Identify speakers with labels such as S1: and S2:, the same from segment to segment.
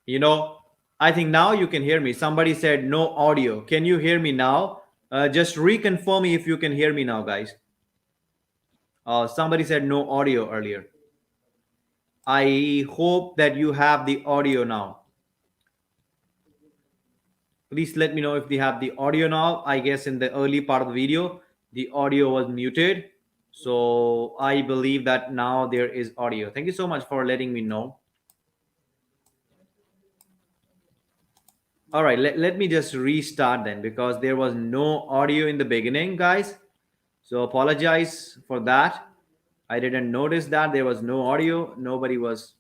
S1: You know, I think now you can hear me. Somebody said no audio. Can you hear me now? Just reconfirm me if you can hear me now, guys. Somebody said no audio earlier. I hope that you have the audio now. Please let me know if they have the audio now. I guess in the early part of the video, the audio was muted. So I believe that now there is audio. Thank you so much for letting me know. All right, let me just restart then because there was no audio in the beginning, guys. So apologize for that. I didn't notice that there was no audio. Nobody was,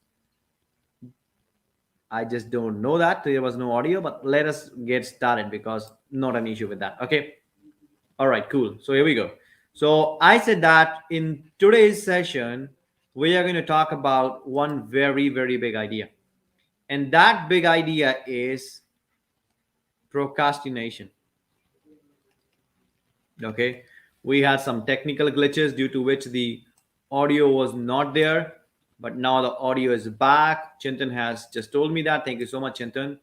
S1: I just don't know that there was no audio, but let us get started because not an issue with that. Okay. All right, cool. So here we go. So I said that in today's session, we are going to talk about one very, very big idea. And that big idea is procrastination. Okay. We had some technical glitches due to which the audio was not there, but now the audio is back. Chintan has just told me that. Thank you so much, Chintan.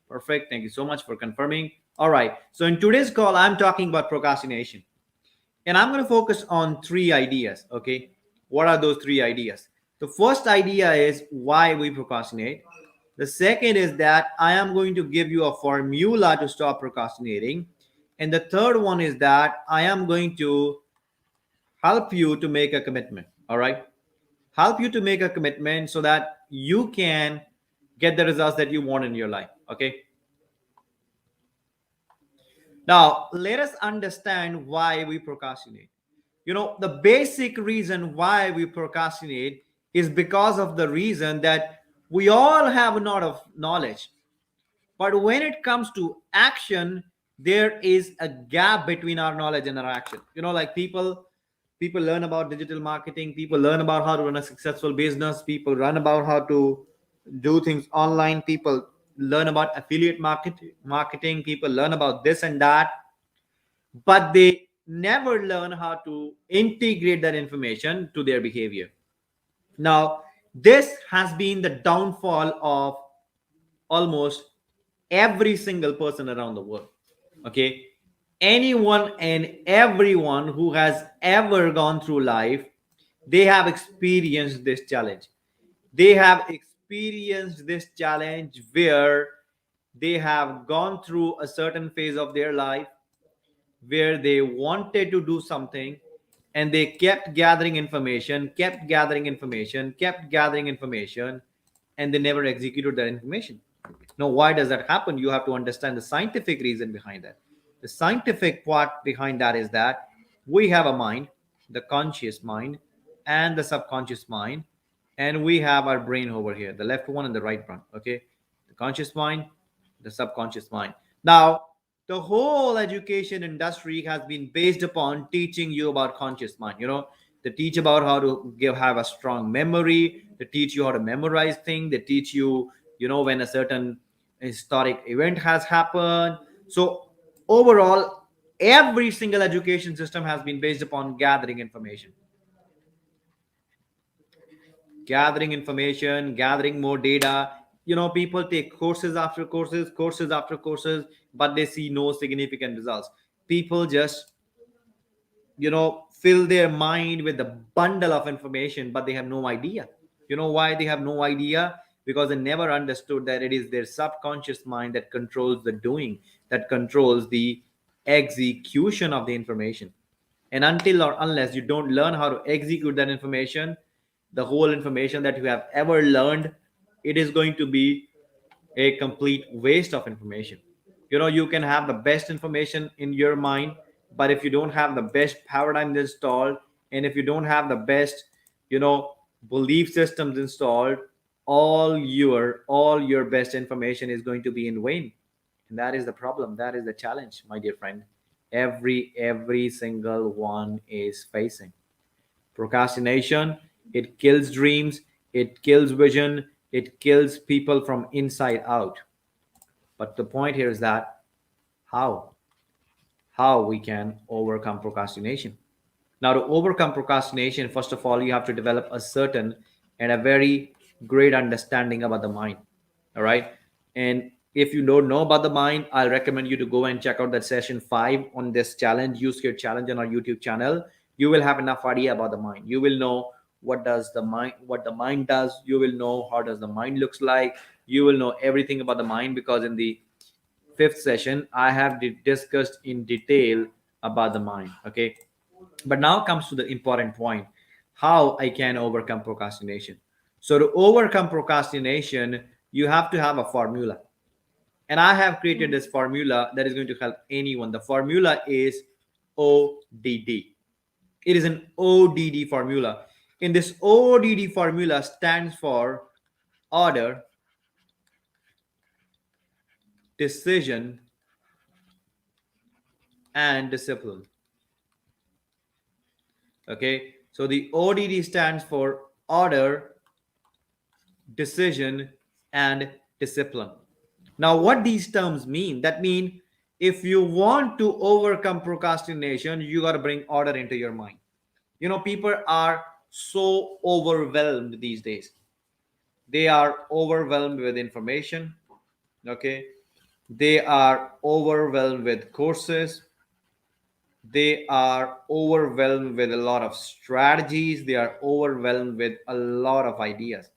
S1: Perfect. Thank you so much for confirming. All right. So in today's call, I'm talking about procrastination. And I'm going to focus on three ideas. Okay. What are those three ideas? The first idea is why we procrastinate. The second is that I am going to give you a formula to stop procrastinating. And the third one is that I am going to help you to make a commitment. All right. Help you to make a commitment so that you can get the results that you want in your life. Okay. Now, let us understand why we procrastinate. You know, the basic reason why we procrastinate is because of the reason that we all have a lot of knowledge. But when it comes to action, there is a gap between our knowledge and our action. You know, like people learn about digital marketing, people learn about how to run a successful business, people learn about how to do things online, people learn about affiliate marketing, people learn about this and that, but they never learn how to integrate that information to their behavior. Now, this has been the downfall of almost every single person around the world. Okay. Anyone and everyone who has ever gone through life, they have experienced this challenge. They have experienced this challenge where they have gone through a certain phase of their life where they wanted to do something and they kept gathering information, kept gathering information, kept gathering information, and they never executed that information. Now, why does that happen? You have to understand the scientific reason behind that. The scientific part behind that is that we have a mind, the conscious mind, and the subconscious mind, and we have our brain over here, the left one and the right one. Okay, the conscious mind, the subconscious mind. Now, the whole education industry has been based upon teaching you about conscious mind. You know, they teach about how to have a strong memory. They teach you how to memorize things. They teach you, you know, when a certain historic event has happened. So overall, every single education system has been based upon gathering information, gathering more data. You know, people take courses after courses, courses after courses, but they see no significant results. People just, you know, fill their mind with a bundle of information, but they have no idea. You know why they have no idea? Because they never understood that it is their subconscious mind that controls the doing, that controls the execution of the information. And until or unless you don't learn how to execute that information, the whole information that you have ever learned, it is going to be a complete waste of information. You know, you can have the best information in your mind, but if you don't have the best paradigms installed, and if you don't have the best, you know, belief systems installed, all your best information is going to be in vain. And that is the problem, that is the challenge, my dear friend. Every single one is facing procrastination. It kills dreams, it kills vision, it kills people from inside out. But the point here is that how how we can overcome procrastination. Now, to overcome procrastination, first of all, you have to develop a certain and a very great understanding about the mind. All right. And if you don't know about the mind, I'll recommend you to go and check out that session 5 on this challenge, use your challenge on our YouTube channel. You will have enough idea about the mind. You will know what the mind does. You will know how does the mind looks like. You will know everything about the mind, because in the fifth session I have discussed in detail about the mind. Okay, but now comes to the important point: how I can overcome procrastination. So to overcome procrastination, you have to have a formula, and I have created this formula that is going to help anyone. The formula is ODD. It is an ODD formula. In this ODD formula stands for order, decision, and discipline. Okay, so the ODD stands for order, decision, and discipline. Now, what these terms mean? That mean if you want to overcome procrastination, you got to bring order into your mind. People are so overwhelmed these days. They are overwhelmed with information. Okay, they are overwhelmed with courses. They are overwhelmed with a lot of strategies. They are overwhelmed with a lot of ideas.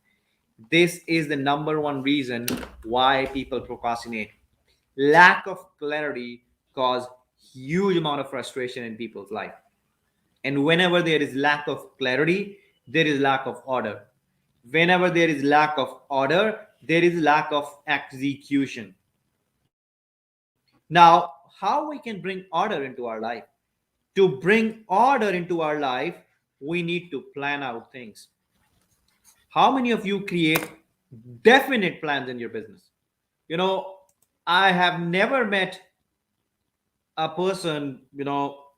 S1: This is the number one reason why people procrastinate. Lack of clarity cause huge amount of frustration in people's life. And whenever there is lack of clarity, there is lack of order. Whenever there is lack of order, there is lack of execution. Now, how we can bring order into our life? To bring order into our life, we need to plan out things. How many of you create definite plans in your business? You know, I have never met a person,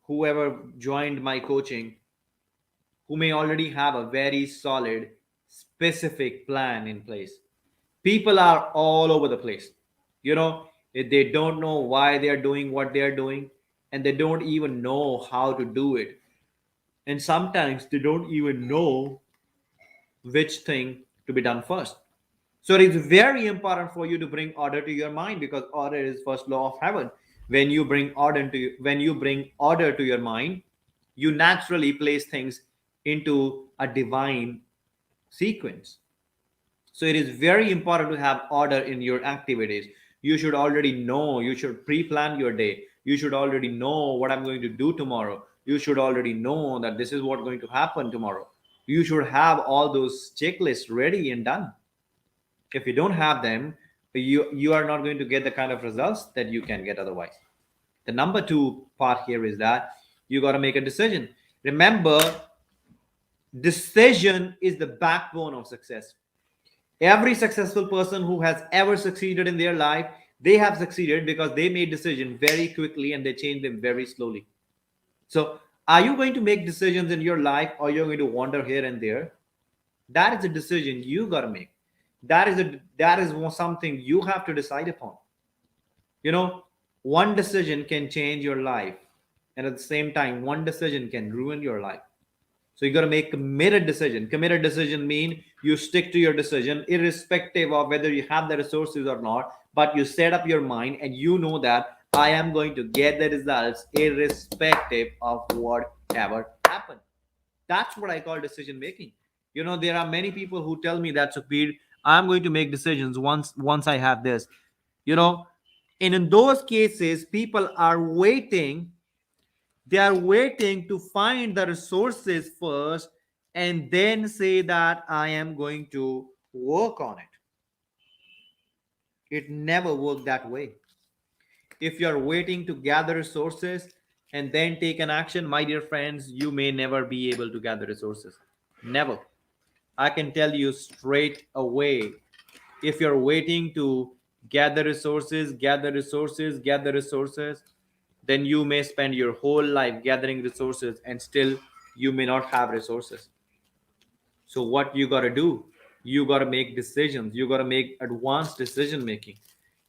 S1: whoever joined my coaching, who may already have a very solid, specific plan in place. People are all over the place. They don't know why they are doing what they are doing, and they don't even know how to do it. And sometimes they don't even know which thing to be done first. So it is very important for you to bring order to your mind, because order is first law of heaven. When you bring order to your mind, you naturally place things into a divine sequence. So it is very important to have order in your activities. You should already know, you should pre-plan your day. You should already know what I'm going to do tomorrow. You should already know that this is what's going to happen tomorrow. You should have all those checklists ready and done. If you don't have them, you are not going to get the kind of results that you can get otherwise. The number two part here is that you got to make a decision. Remember, decision is the backbone of success. Every successful person who has ever succeeded in their life, they have succeeded because they made decisions very quickly and they changed them very slowly. So are you going to make decisions in your life, or you're going to wander here and there? That is a decision you got to make. That is something you have to decide upon. One decision can change your life, and at the same time one decision can ruin your life. So you got to make committed decision. Committed decision mean you stick to your decision irrespective of whether you have the resources or not, but you set up your mind and you know that I am going to get the results irrespective of whatever happens. That's what I call decision making. There are many people who tell me that, Sukhbir, I'm going to make decisions once I have this. You know, and in those cases, people are waiting. They are waiting to find the resources first and then say that I am going to work on it. It never worked that way. If you are waiting to gather resources and then take an action, my dear friends, you may never be able to gather resources. Never. I can tell you straight away. If you're waiting to gather resources, then you may spend your whole life gathering resources and still you may not have resources. So what you got to do? You got to make decisions. You got to make advanced decision making.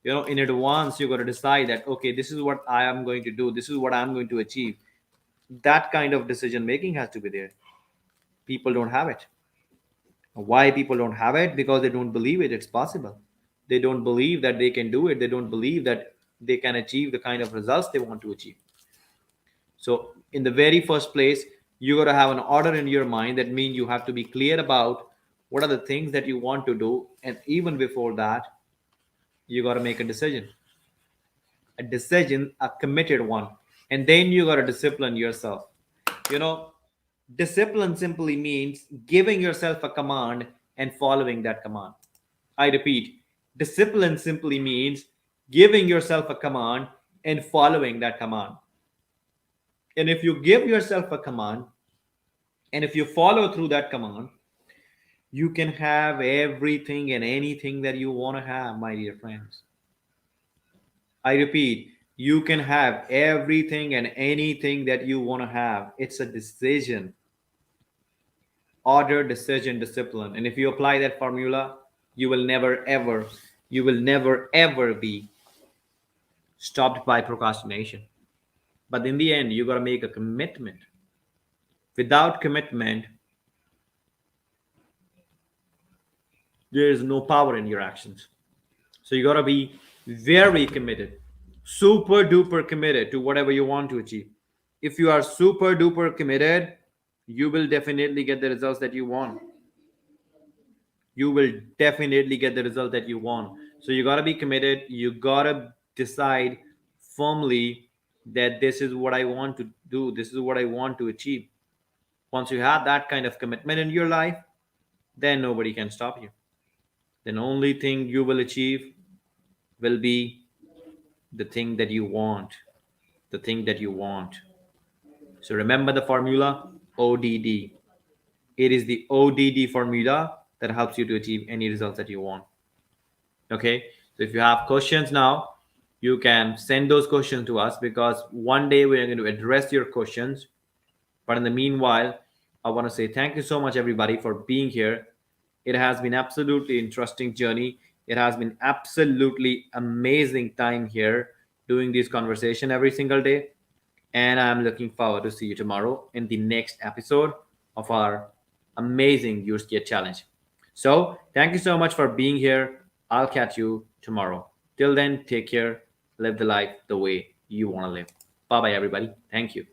S1: In advance, you got to decide that, okay, this is what I am going to do. This is what I'm going to achieve. That kind of decision making has to be there. People don't have it. Why people don't have it? Because they don't believe it's possible. They don't believe that they can do it. They don't believe that they can achieve the kind of results they want to achieve. So, in the very first place, you got to have an order in your mind. That means you have to be clear about what are the things that you want to do. And even before that, you got to make a decision, a committed one. And then you got to discipline yourself. You know, discipline simply means giving yourself a command and following that command. I repeat, discipline simply means giving yourself a command and following that command. And if you give yourself a command and if you follow through that command, you can have everything and anything that you want to have, my dear friends. I repeat, you can have everything and anything that you want to have. It's a decision, order, decision, discipline. And if you apply that formula, you will never ever, you will never ever be stopped by procrastination. But in the end, you got to make a commitment. Without commitment, there is no power in your actions. So you got to be very committed, super duper committed to whatever you want to achieve. If you are super duper committed, you will definitely get the results that you want. You will definitely get the result that you want. So you got to be committed. You got to decide firmly that this is what I want to do, this is what I want to achieve. Once you have that kind of commitment in your life, then nobody can stop you. Then only thing you will achieve will be the thing that you want, the thing that you want. So remember the formula, ODD. It is the ODD formula that helps you to achieve any results that you want. Okay. So if you have questions now, you can send those questions to us, because one day we are going to address your questions. But in the meanwhile, I want to say thank you so much, everybody, for being here. It has been absolutely interesting journey. It has been absolutely amazing time here doing this conversation every single day. And I'm looking forward to see you tomorrow in the next episode of our amazing Use Care Challenge. So thank you so much for being here. I'll catch you tomorrow. Till then, take care. Live the life the way you want to live. Bye bye, everybody. Thank you.